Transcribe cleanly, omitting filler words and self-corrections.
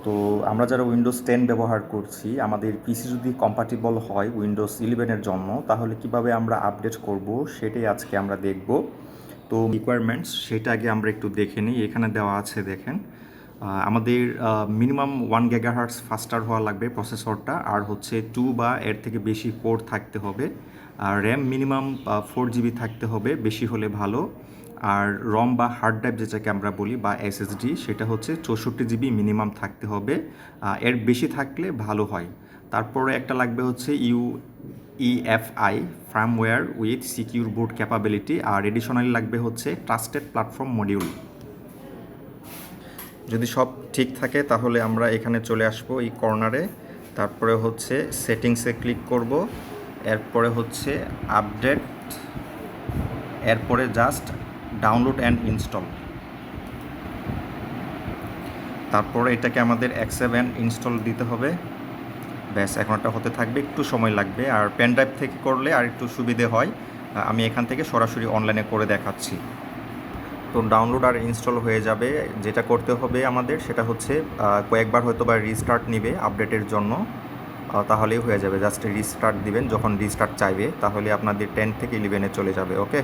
তো আমরা যারা উইন্ডোজ 10 ব্যবহার করছি, আমাদের পিসি যদি কম্প্যাটিবল হয় উইন্ডোজ 11 এর জন্য, তাহলে কিভাবে আমরা আপডেট করব সেটাই আজকে আমরা দেখব। তো রিকোয়ারমেন্টস সেটা আগে আমরা একটু দেখে নিই। এখানে দেওয়া আছে দেখেন, আমাদের মিনিমাম 1 গিগাহার্টজ ফাস্টার হওয়া লাগবে প্রসেসরটা, আর হচ্ছে 2 বা এর থেকে বেশি কোর থাকতে হবে, আর র্যাম মিনিমাম 4 জিবি থাকতে হবে, বেশি হলে ভালো। আর রম বা হার্ড ড্রাইভ যেটাকে আমরা বলি বা এসএসডি, সেটা হচ্ছে 64 জিবি মিনিমাম থাকতে হবে, এর বেশি থাকলে ভালো হয়। তারপরে একটা লাগবে হচ্ছে UEFI firmware with secure boot capability, আর এডিশনালি লাগবে হচ্ছে ট্রাস্টেড প্ল্যাটফর্ম মডিউল। যদি সব ঠিক থাকে তাহলে আমরা এখানে চলে আসব এই কর্নারে, তারপরে হচ্ছে সেটিংসে ক্লিক করব, এরপরে হচ্ছে আপডেট, এরপরে জাস্ট ডাউনলোড অ্যান্ড ইনস্টল। তারপরে এটাকে আমাদের X7 ইনস্টল দিতে হবে। ব্যাস, এখন একটা হতে থাকবে, একটু সময় লাগবে। আর পেন ড্রাইভ থেকে করলে আর একটু সুবিধে হয়, আমি এখান থেকে সরাসরি অনলাইনে করে দেখাচ্ছি। তো ডাউনলোড আর ইনস্টল হয়ে যাবে। যেটা করতে হবে আমাদের সেটা হচ্ছে কয়েকবার হয়তো বা রিস্টার্ট নেবে আপডেটের জন্য, তাহলেই হয়ে যাবে। জাস্ট রিস্টার্ট দিবেন, যখন রিস্টার্ট চাইবে তাহলে আপনাদের 10 থেকে 11-এ চলে যাবে। ওকে।